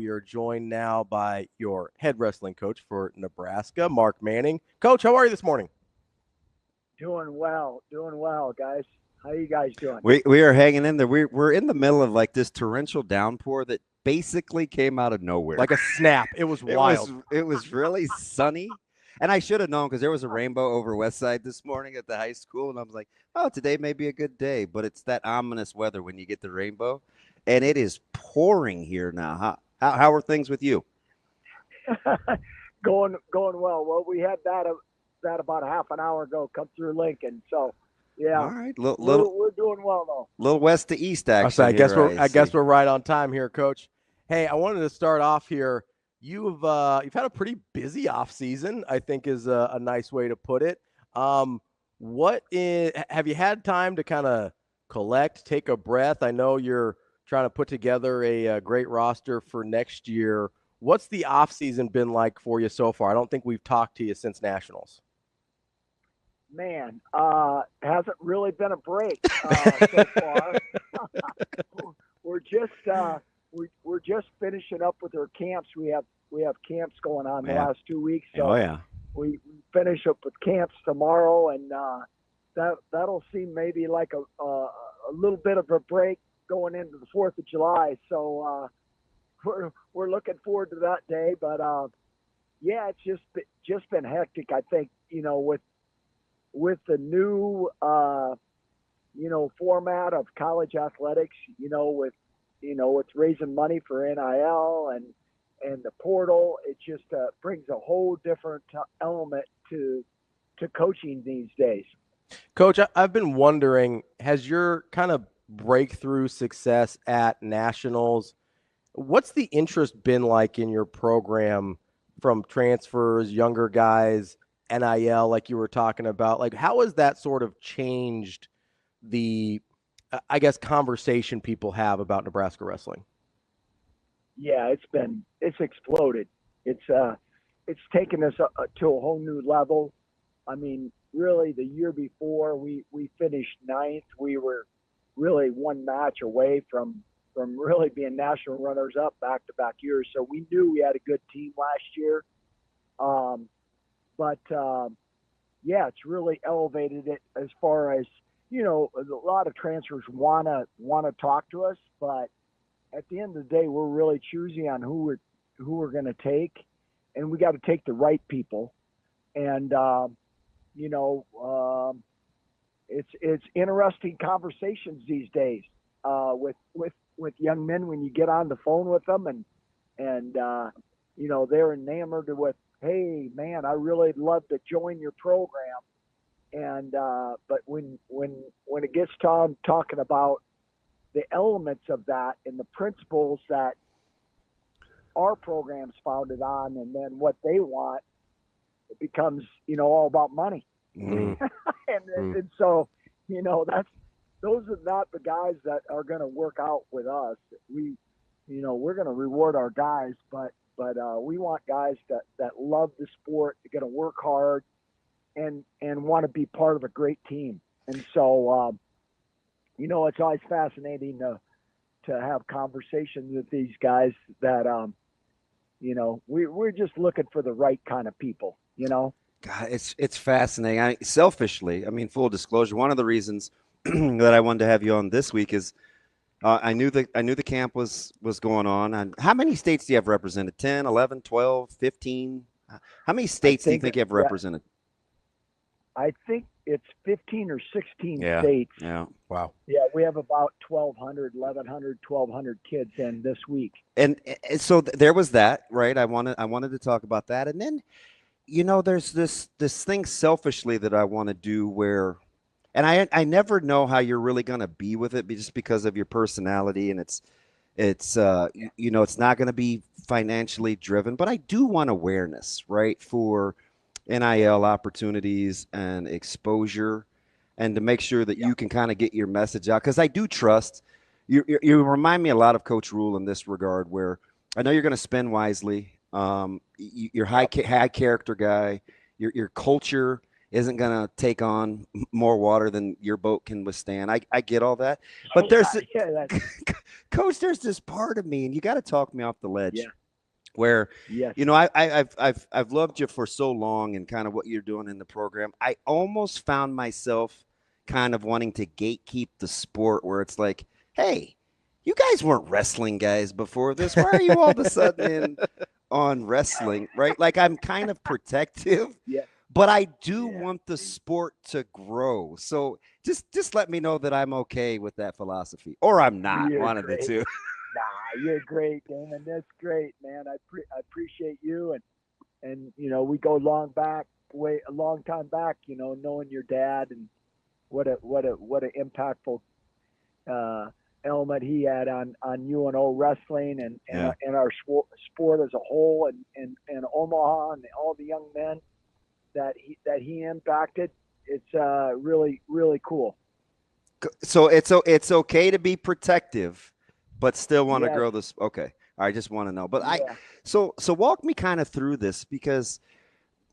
we are joined now by your head wrestling coach for Nebraska, Mark Manning. Coach, how are you this morning? Doing well, guys. How you guys doing? We are hanging in there. We're in the middle of like this torrential downpour that basically came out of nowhere. Like a snap. It was wild. It was really sunny. And I should have known because there was a rainbow over West Side this morning at the high school. And I was like, oh, today may be a good day. But it's that ominous weather when you get the rainbow. And it is pouring here now. How are things with you? Going well. Well, we had that about a half an hour ago come through Lincoln. So, yeah. All right. We're doing well, though. Little west to east, actually. I guess we're right on time here, Coach. Hey, I wanted to start off here. You've had a pretty busy off season, I think is a nice way to put it. Have you had time to kind of collect, take a breath? I know you're trying to put together a great roster for next year. What's the off season been like for you so far? I don't think we've talked to you since Nationals. Man, hasn't really been a break so far. We're just finishing up with our camps. We have camps going on the last 2 weeks. So we finish up with camps tomorrow, and that'll seem maybe like a little bit of a break going into the 4th of July. So we're looking forward to that day. But it's just been hectic. I think with the new format of college athletics, with raising money for NIL and the portal, it just brings a whole different element to coaching these days. Coach, I've been wondering, has your kind of breakthrough success at Nationals, what's the interest been like in your program from transfers, younger guys, NIL, like you were talking about? Like, how has that sort of changed the, I guess, conversation people have about Nebraska wrestling? Yeah, it's exploded. It's taken us to a whole new level. I mean, really, the year before we finished 9th. We were really one match away from really being national runners up back-to-back years. So we knew we had a good team last year. It's really elevated it as far as, a lot of transfers want to talk to us, but at the end of the day, we're really choosy on who we're going to take, and we got to take the right people. And it's interesting conversations these days with young men when you get on the phone with them, and they're enamored with, hey man, I really love to join your program. And but when it gets to talking about the elements of that and the principles that our program's founded on, and then what they want, it becomes all about money. Mm-hmm. and so those are not the guys that are going to work out with us. We're going to reward our guys, but we want guys that love the sport, they're going to work hard, and want to be part of a great team. And so, it's always fascinating to have conversations with these guys that, we're just looking for the right kind of people, God, it's fascinating. Selfishly, full disclosure, one of the reasons that I wanted to have you on this week is I knew the camp was going on. And how many states do you have represented? 10, 11, 12, 15? How many states do you think you have represented? I think it's 15 or 16 Yeah. states. Yeah. Wow. Yeah, we have about 1,100 kids in this week. And so there was that, right? I wanted to talk about that. And then, there's this thing selfishly that I want to do where, and I never know how you're really going to be with it just because of your personality, and it's not going to be financially driven, but I do want awareness, right, for NIL opportunities and exposure, and to make sure that you can kind of get your message out. Because I do trust you. You remind me a lot of Coach Rule in this regard, where I know you're going to spend wisely. You're high character guy. Your culture isn't going to take on more water than your boat can withstand. I get all that. But there's Coach, there's this part of me, and you got to talk me off the ledge where, I've loved you for so long and kind of what you're doing in the program. I almost found myself kind of wanting to gatekeep the sport where it's like, hey, you guys weren't wrestling guys before this. Why are you all of a sudden on wrestling, right? Like, I'm kind of protective, but I do want the sport to grow. So just let me know that I'm okay with that philosophy, or I'm not. One of the two. Nah, you're great, Damon. That's great, man. I appreciate you, and we go a long time back. Knowing your dad and what an impactful element he had on UNO wrestling and our sport as a whole, and Omaha and all the young men that he impacted. It's really, really cool. So it's okay to be protective, but still want to grow this. Okay, I just want to know. But so walk me kind of through this, because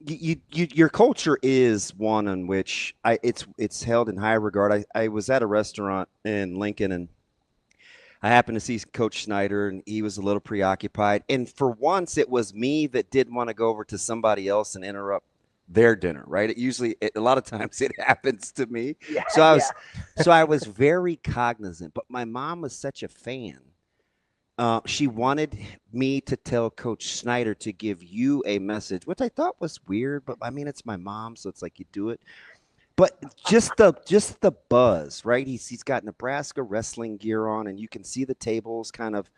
your culture is one in which it's held in high regard. I was at a restaurant in Lincoln, and I happened to see Coach Snyder, and he was a little preoccupied. And for once, it was me that did want to go over to somebody else and interrupt their dinner, right? A lot of times it happens to me. So I was very cognizant, but my mom was such a fan. She wanted me to tell Coach Snyder to give you a message, which I thought was weird, but I mean, it's my mom, so it's like you do it. But just the buzz, right? He's got Nebraska wrestling gear on, and you can see the tables kind of,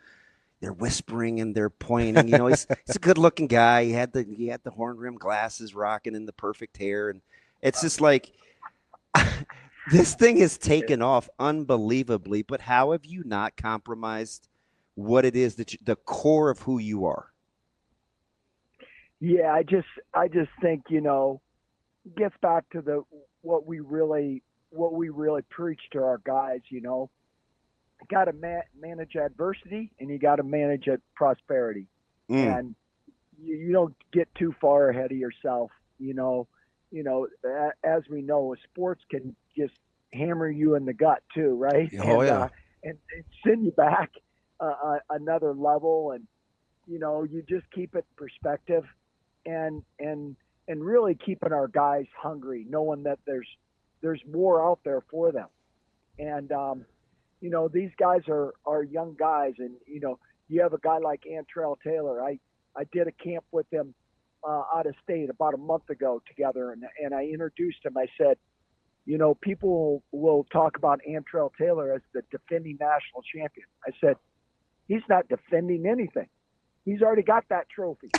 they're whispering and they're pointing. He's a good-looking guy. He had the horn-rimmed glasses, rocking in the perfect hair, and it's just like this thing has taken off unbelievably. But how have you not compromised what it is the core of who you are? Yeah, I just think it gets back to what we really preach to our guys. You got to manage adversity, and you got to manage prosperity, and you don't get too far ahead of yourself. As we know, sports can just hammer you in the gut too, right? And send you back another level, and you just keep it in perspective, and really keeping our guys hungry, knowing that there's more out there for them, and these guys are young guys, and you have a guy like Antrell Taylor. I did a camp with him out of state about a month ago together, and I introduced him. I said, people will talk about Antrell Taylor as the defending national champion. I said, he's not defending anything. He's already got that trophy.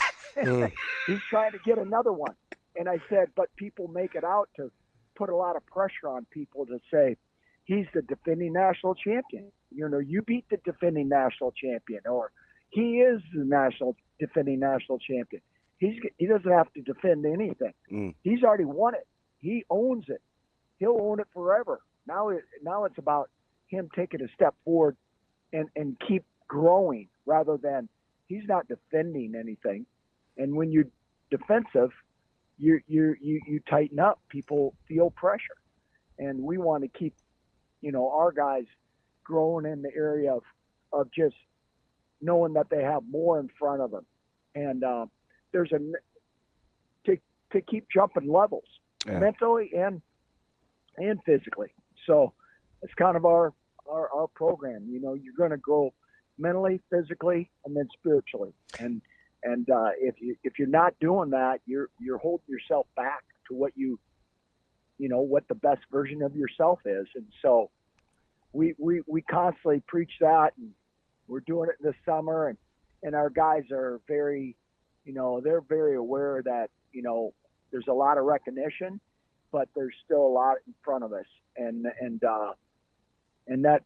He's trying to get another one. And I said, but people make it out to put a lot of pressure on people to say, he's the defending national champion. You beat the defending national champion, or he is the defending national champion. He doesn't have to defend anything. He's already won it. He owns it. He'll own it forever. Now it's about him taking a step forward and keep growing, rather than he's not defending anything. And when you're defensive, you tighten up. People feel pressure, and we want to keep our guys growing in the area of just knowing that they have more in front of them, and there's to keep jumping levels mentally and physically. So it's kind of our program. You're going to grow mentally, physically, and then spiritually. And if you're not doing that, you're holding yourself back to what what the best version of yourself is. And so we constantly preach that, and we're doing it this summer, and our guys are very, they're very aware that, there's a lot of recognition, but there's still a lot in front of us. And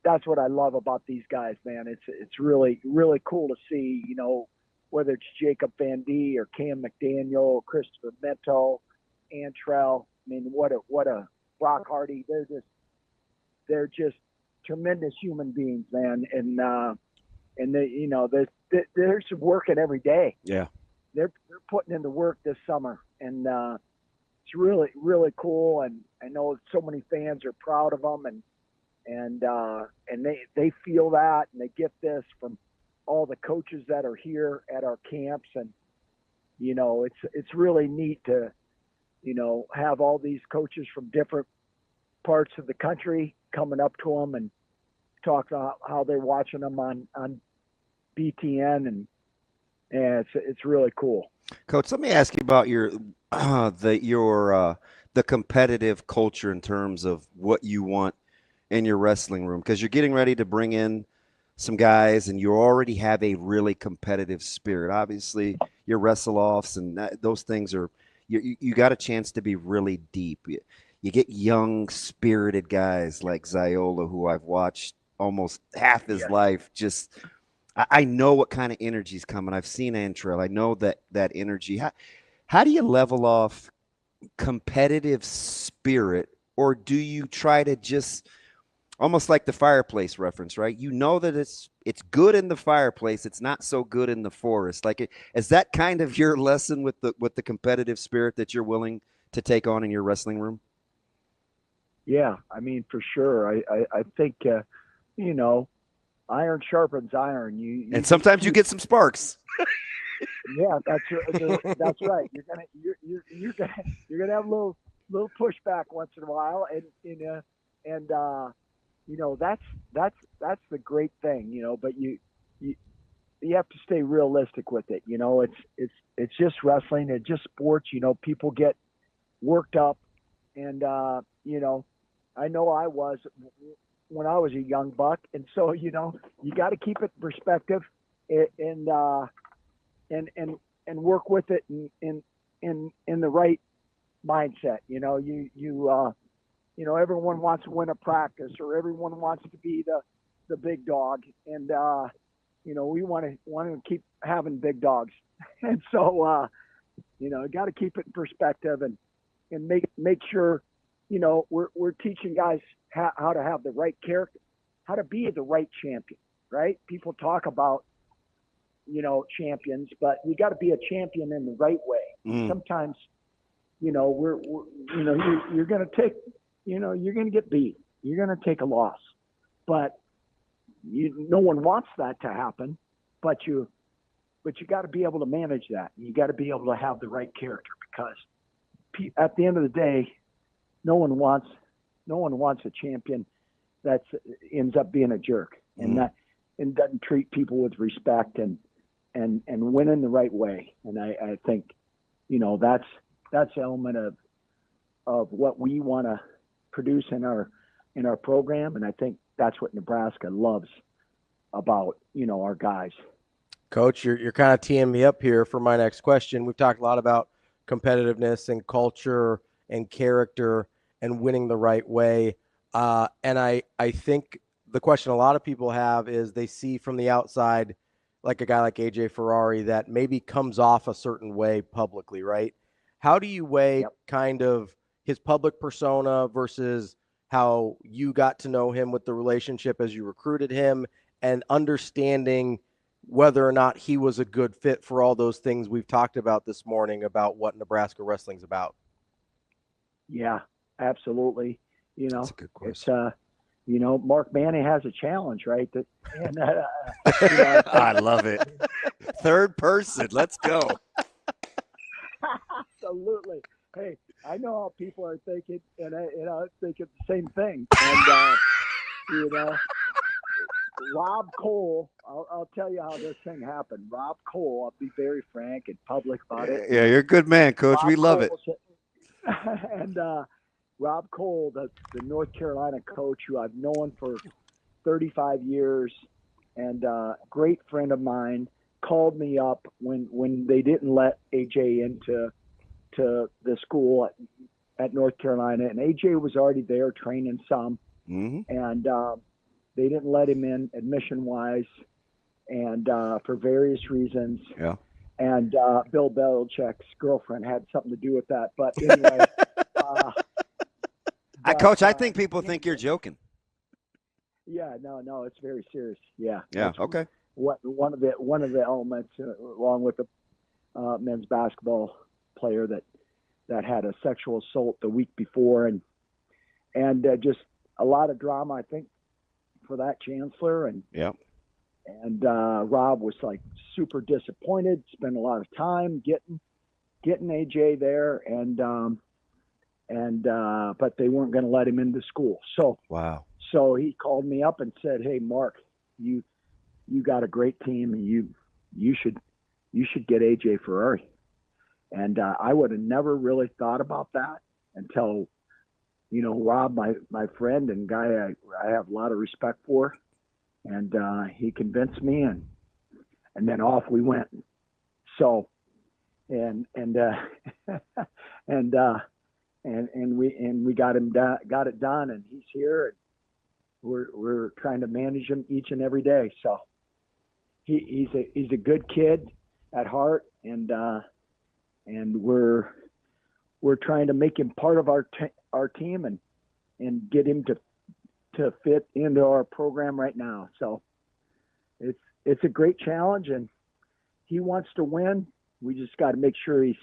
that's what I love about these guys, man. It's really, really cool to see, whether it's Jacob Van D or Cam McDaniel, Christopher Mento, Antrell. I mean, what a Brock Hardy. They're just tremendous human beings, man. And they're working every day. Yeah. They're putting in the work this summer, and really, really cool. And I know so many fans are proud of them, and they feel that, and they get this from all the coaches that are here at our camps. And, it's really neat to, have all these coaches from different parts of the country coming up to them and talk about how they're watching them on BTN, and it's really cool. Coach, let me ask you about the competitive culture in terms of what you want in your wrestling room, because you're getting ready to bring in some guys and you already have a really competitive spirit. Obviously, your wrestle-offs and those things are you got a chance to be really deep. You get young, spirited guys like Ziola, who I've watched almost half his life. Just I know what kind of energy is coming. I've seen Antrell. I know that energy. How do you level off competitive spirit, or do you try to just almost like the fireplace reference, right? You know that it's good in the fireplace, it's not so good in the forest. Like, is that kind of your lesson with the competitive spirit that you're willing to take on in your wrestling room? Yeah, I mean, for sure. I think iron sharpens iron. You and sometimes you get some sparks. Yeah, that's right. You're gonna have a little pushback once in a while, and that's the great thing, But you have to stay realistic with it. It's just wrestling. It's just sports. People get worked up, and I know I was when I was a young buck, and so you got to keep it in perspective, and work with it in the right mindset. Everyone wants to win a practice, or everyone wants to be the big dog, and we want to keep having big dogs, and so got to keep it in perspective and make sure we're teaching guys how to have the right character, how to be the right champion. Right? People talk about champions, but you got to be a champion in the right way. Sometimes you're going to take. You're going to get beat. You're going to take a loss, but no one wants that to happen. But you got to be able to manage that. You got to be able to have the right character, because at the end of the day, no one wants a champion that ends up being a jerk and doesn't treat people with respect and win in the right way. And I think that's the element of what we want to produce in our program, and I think that's what Nebraska loves about our guys. Coach, you're kind of teeing me up here for my next question. We've talked a lot about competitiveness and culture and character and winning the right way, and I think the question a lot of people have is they see from the outside, like a guy like AJ Ferrari, that maybe comes off a certain way publicly, right? How do you weigh kind of his public persona versus how you got to know him with the relationship as you recruited him, and understanding whether or not he was a good fit for all those things we've talked about this morning about what Nebraska wrestling's about? Yeah, absolutely. That's a good question. It's Mark Manning has a challenge, right? I love it. Third person, let's go. Absolutely. Hey, I know how people are thinking, and I think it's the same thing. And Rob Cole, I'll tell you how this thing happened. Rob Cole, I'll be very frank and public about it. Yeah, you're a good man, Coach. We love it. And Rob Cole, the North Carolina coach, who I've known for 35 years, and great friend of mine, called me up when they didn't let AJ into the school at North Carolina, and AJ was already there training some, and they didn't let him in admission-wise, and for various reasons. Yeah. And Bill Belichick's girlfriend had something to do with that. But anyway, Coach, I think people think you're joking. Yeah, no, it's very serious. Yeah. Yeah. Okay. One of the elements, along with the men's basketball player, that that had a sexual assault the week before, and just a lot of drama, I think, for that chancellor. And Rob was like super disappointed. Spent a lot of time getting AJ there, but they weren't going to let him into school. So So he called me up and said, "Hey, Mark, you got a great team, and you should get AJ Ferrari." And I would have never really thought about that until, Rob, my friend and guy I have a lot of respect for, and he convinced me, and then off we went. So, and we got it done, and he's here, and we're trying to manage him each and every day. So he's a good kid at heart, and we're trying to make him part of our team and get him to fit into our program right now. So it's a great challenge, and he wants to win. We just got to make sure he's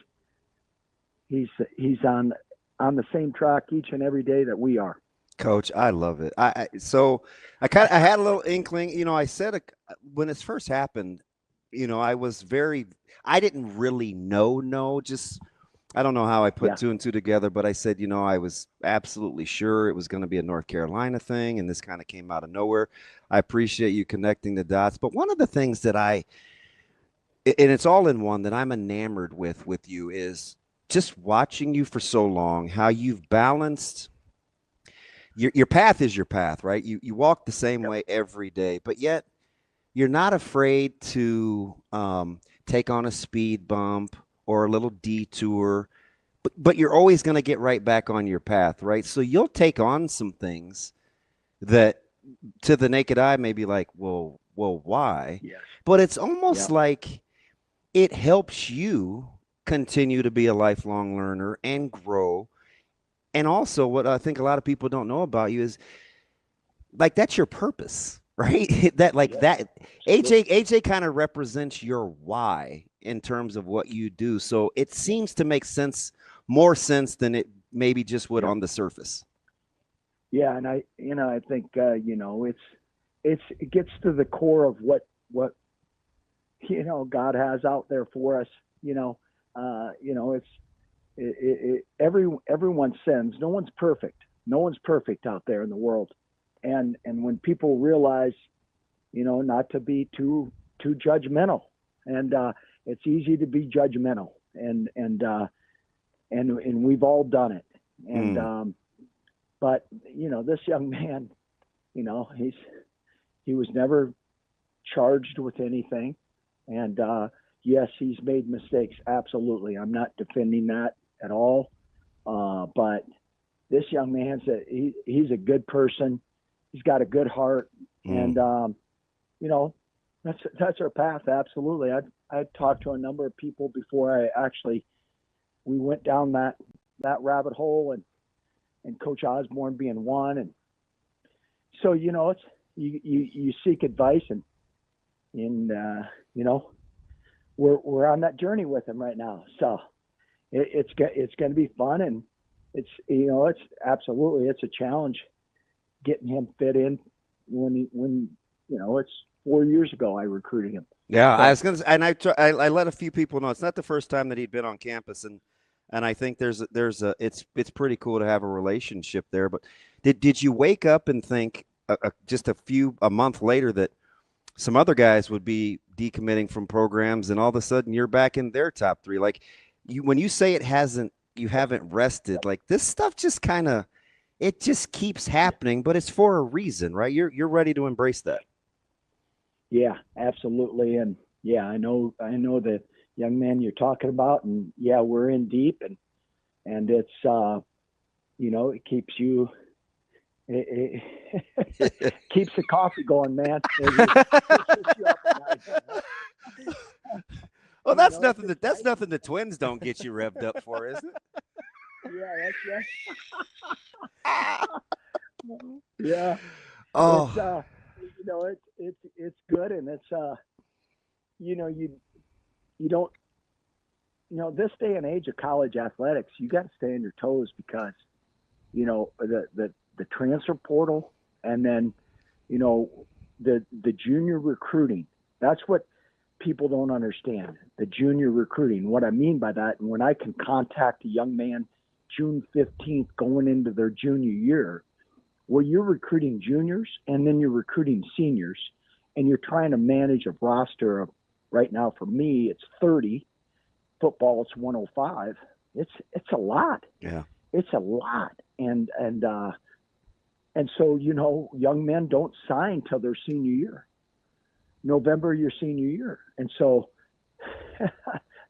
on the same track each and every day that we are. Coach, I love it. I had a little inkling. I said when this first happened, I didn't really know. Just I don't know how I put two and two together, but I said, I was absolutely sure it was going to be a North Carolina thing, and this kind of came out of nowhere. I appreciate you connecting the dots. But one of the things that and it's all in one, that I'm enamored with you is just watching you for so long, how you've balanced your path is your path, right? You walk the same way every day, but yet you're not afraid to take on a speed bump or a little detour, but you're always going to get right back on your path, right? So you'll take on some things that to the naked eye may be like, well, why? Yes. But it's almost like it helps you continue to be a lifelong learner and grow. And also what I think a lot of people don't know about you is like, that's your purpose, right? that AJ kind of represents your why in terms of what you do. So it seems to make more sense than it maybe just would on the surface. Yeah. And I think, it gets to the core of what God has out there for us. Everyone sins. No one's perfect. No one's perfect out there in the world. And when people realize, not to be too judgmental, and it's easy to be judgmental, and we've all done it. And but this young man, he was never charged with anything, and yes, he's made mistakes. Absolutely, I'm not defending that at all. But this young man, he's a good person. He's got a good heart, and that's our path. Absolutely. I talked to a number of people before we went down that rabbit hole, and Coach Osborne being one, and so it's you seek advice, and we're on that journey with him right now. So it's going to be fun, and it's it's a challenge getting him fit in when it's 4 years ago I recruited him. Yeah, so, I was going to, and I let a few people know it's not the first time that he'd been on campus, and I think it's pretty cool to have a relationship there. But did you wake up and think just a month later that some other guys would be decommitting from programs, and all of a sudden you're back in their top three? Like when you say you haven't rested, like this stuff just kind of, it just keeps happening, but it's for a reason, right? You're ready to embrace that. Yeah, absolutely. And yeah, I know the young man you're talking about, and yeah, we're in deep, and it's, it keeps you, it keeps the coffee going, man. Well, that's nothing the Twins don't get you revved up for, is it? Yeah, that's right. Yeah. Oh, it's good, and it's you don't this day and age of college athletics, you got to stay on your toes because, the transfer portal and then, the junior recruiting. That's what people don't understand, the junior recruiting. What I mean by that, and when I can contact a young man June 15th going into their junior year, well, you're recruiting juniors and then you're recruiting seniors, and you're trying to manage a roster of, right now for me, it's 30. Football, it's 105. It's a lot. Yeah. It's a lot. And so, young men don't sign till their senior year. November, your senior year. And so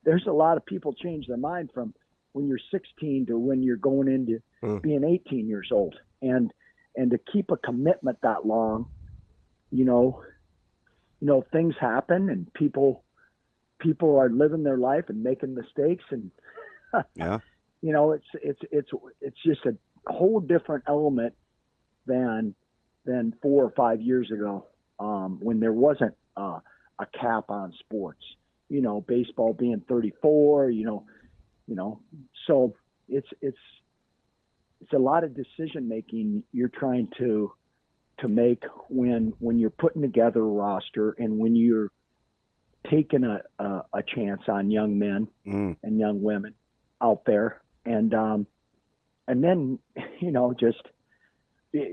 there's a lot of people change their mind from when you're 16 to when you're going into being 18 years old. And to keep a commitment that long, things happen and people are living their life and making mistakes. And, yeah, it's just a whole different element than 4 or 5 years ago, when there wasn't a cap on sports, baseball being 34, so it's a lot of decision making you're trying to make when you're putting together a roster and when you're taking a chance on young men and young women out there. And then, just,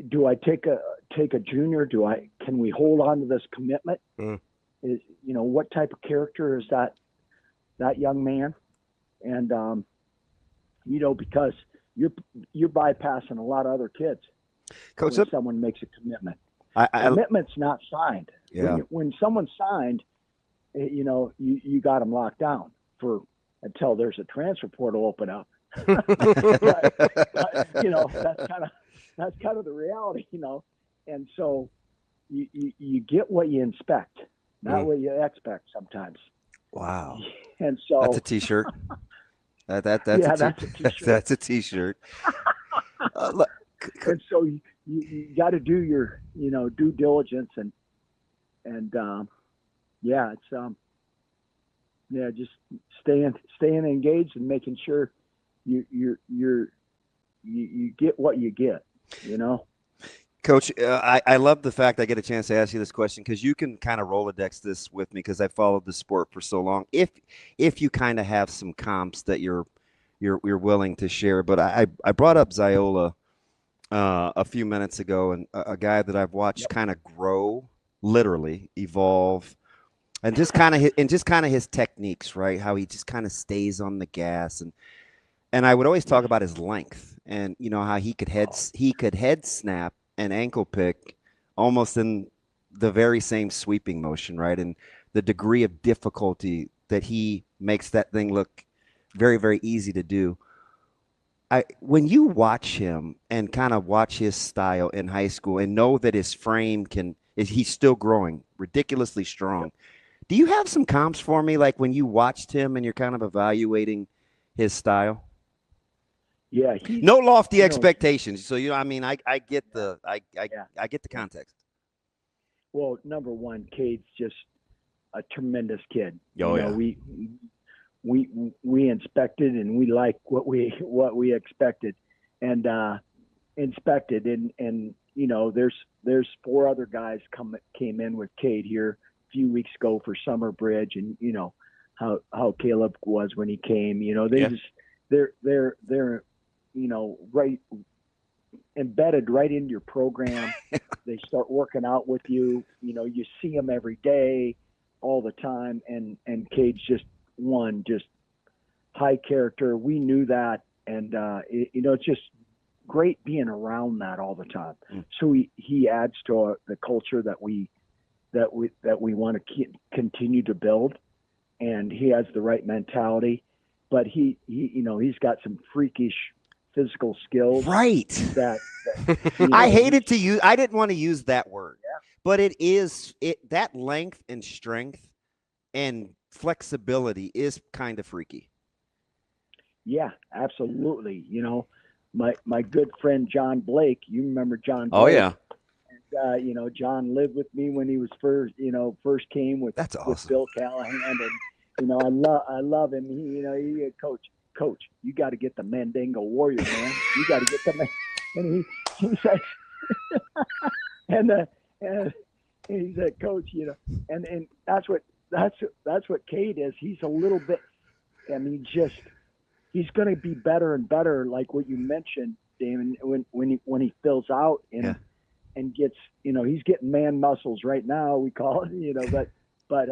do I take a junior? Can we hold on to this commitment? Is, what type of character is that young man? And, because you're bypassing a lot of other kids. Coach, when someone makes a commitment. Commitment's not signed. Yeah. When someone's signed, you got them locked down until there's a transfer portal open up. but, that's kind of the reality, And so you get what you inspect, not what you expect sometimes. Wow. And so that's a T-shirt. That's a T-shirt. That's a T-shirt. Look. And so you got to do your, due diligence and just staying engaged and making sure you get what you get, Coach, I love the fact I get a chance to ask you this question because you can kind of Rolodex this with me because I followed the sport for so long. If you kind of have some comps that you're willing to share, but I brought up Ziola a few minutes ago, and a guy that I've watched kind of grow, literally evolve, and just kind of his techniques, right? How he just kind of stays on the gas, and I would always talk about his length, and how he could head snap and ankle pick almost in the very same sweeping motion, right? And the degree of difficulty that he makes that thing look very, very easy to do. When you watch him and kind of watch his style in high school and know that his frame he's still growing, ridiculously strong. Do you have some comps for me, like when you watched him and you're kind of evaluating his style? Yeah. No lofty expectations. So, I get I get the context. Well, number one, Cade's just a tremendous kid. Oh, yeah. We inspected and we like what we expected and inspected and there's 4 other guys came in with Cade here a few weeks ago for Summer Bridge, and how Caleb was when he came. They're right embedded right into your program. They start working out with you. You see them every day, all the time, and Cade's just high character. We knew that, and it's just great being around that all the time. So he adds to the culture that we want to continue to build, and he has the right mentality. But he's got some freakish physical skills. Right. That I didn't want to use that word, but that length and strength and flexibility is kind of freaky. Yeah, absolutely. My good friend John Blake, you remember John Blake? Oh yeah. And John lived with me when he was first came with That's awesome. with Bill Callahan, I love him. He coach, you got to get the Mandingo Warrior, man. You got to get the man. And he said, and he said, coach, and that's what Cade is. He's a little bit, he's going to be better and better, like what you mentioned, Damon, when he fills out and gets, he's getting man muscles right now, we call it, but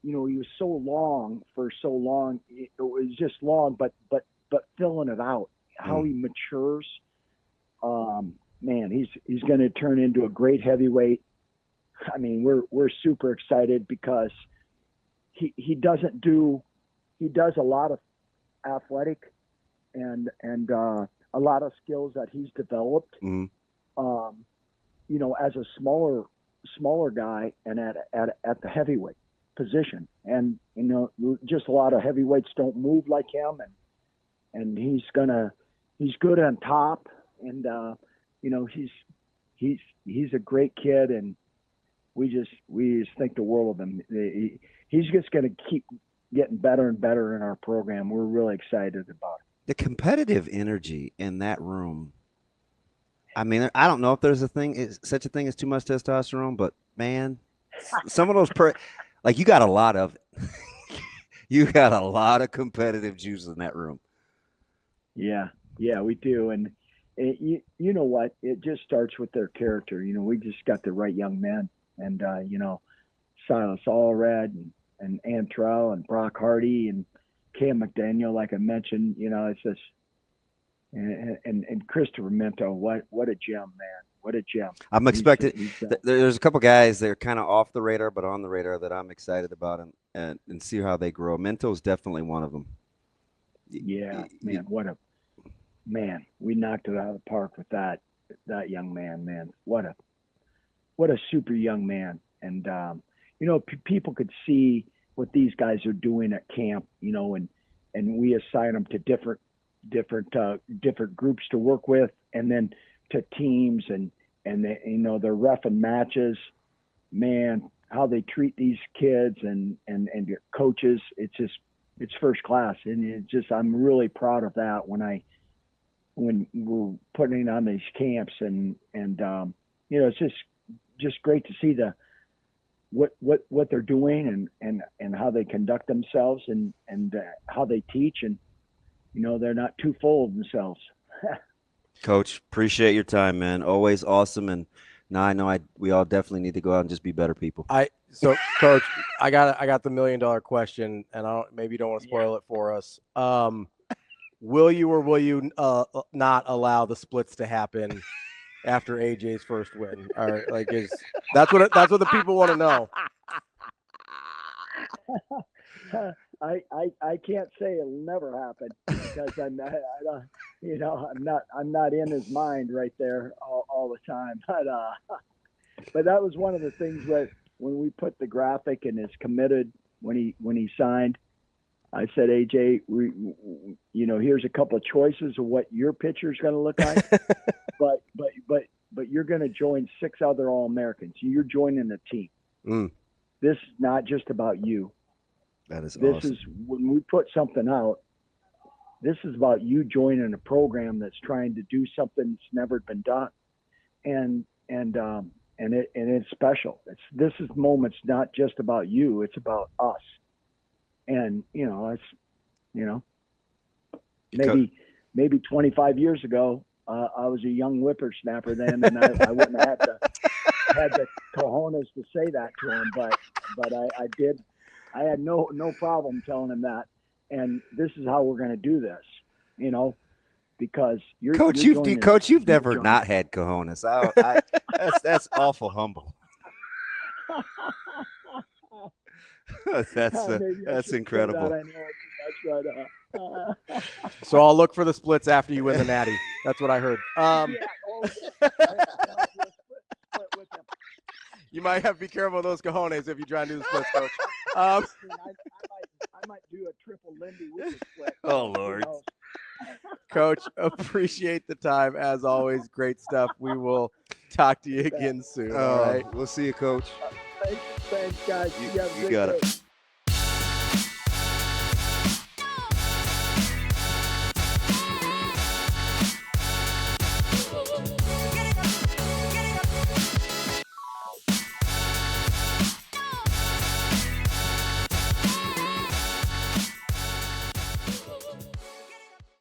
he was so long. It was just long, but filling it out, how he matures, man, he's going to turn into a great heavyweight. I mean, we're super excited because he does a lot of athletic and a lot of skills that he's developed, as a smaller guy and at the heavyweight position. And, just a lot of heavyweights don't move like him, and he's good on top, and, he's a great kid, and we just think the world of him. He's just going to keep getting better and better in our program. We're really excited about it. The competitive energy in that room. I mean, I don't know if there's such a thing as too much testosterone, but man, some of those you got a lot of it. You got a lot of competitive juice in that room. Yeah, we do. And you know what? It just starts with their character. We just got the right young men, and Silas Allred and Antrell and Brock Hardy and Cam McDaniel, like I mentioned. It's just and Christopher Minto. What a gem, man! What a gem. I'm expecting. There's a couple guys that are kind of off the radar, but on the radar that I'm excited about and see how they grow. Minto's definitely one of them. Yeah, man, we knocked it out of the park with that young man. What a super young man. And people could see what these guys are doing at camp, and we assign them to different groups to work with, and then to teams, and they, they're reffing matches. Man, how they treat these kids and your coaches, it's first class, and I'm really proud of that when we're putting on these camps, and it's just great to see what they're doing and how they conduct themselves and how they teach, and they're not too full of themselves. Coach, appreciate your time, man. Always awesome. And now I know we all definitely need to go out and just be better people. So Coach, I got the $1 million question, and maybe you don't want to spoil it for us. Will you or will you not allow the splits to happen after AJ's first win? Or that's what the people want to know. I can't say it'll never happen because I'm not in his mind right there all the time. But that was one of the things that when we put the graphic and is committed when he signed, I said, AJ, here's a couple of choices of what your picture is going to look like, but you're going to join 6 other All-Americans. You're joining a team. This is not just about you. This awesome. This is when we put something out. This is about you joining a program that's trying to do something that's never been done, and it's special. This moment's not just about you; it's about us. And maybe 25 years ago, I was a young whippersnapper then, and I wouldn't have had the cojones to say that to him, but I did. I had no problem telling him that. And this is how we're going to do this, because you've never not had cojones. That's awful humble. That's incredible. That's right. So I'll look for the splits after you win the Natty. That's what I heard. You might have to be careful of those cojones if you try and do the splits, Coach. I might do a triple Lindy with the split. Oh, Lord. Coach, appreciate the time. As always, great stuff. We will talk to you again soon. All right. We'll see you, Coach. Thanks, guys. You got it.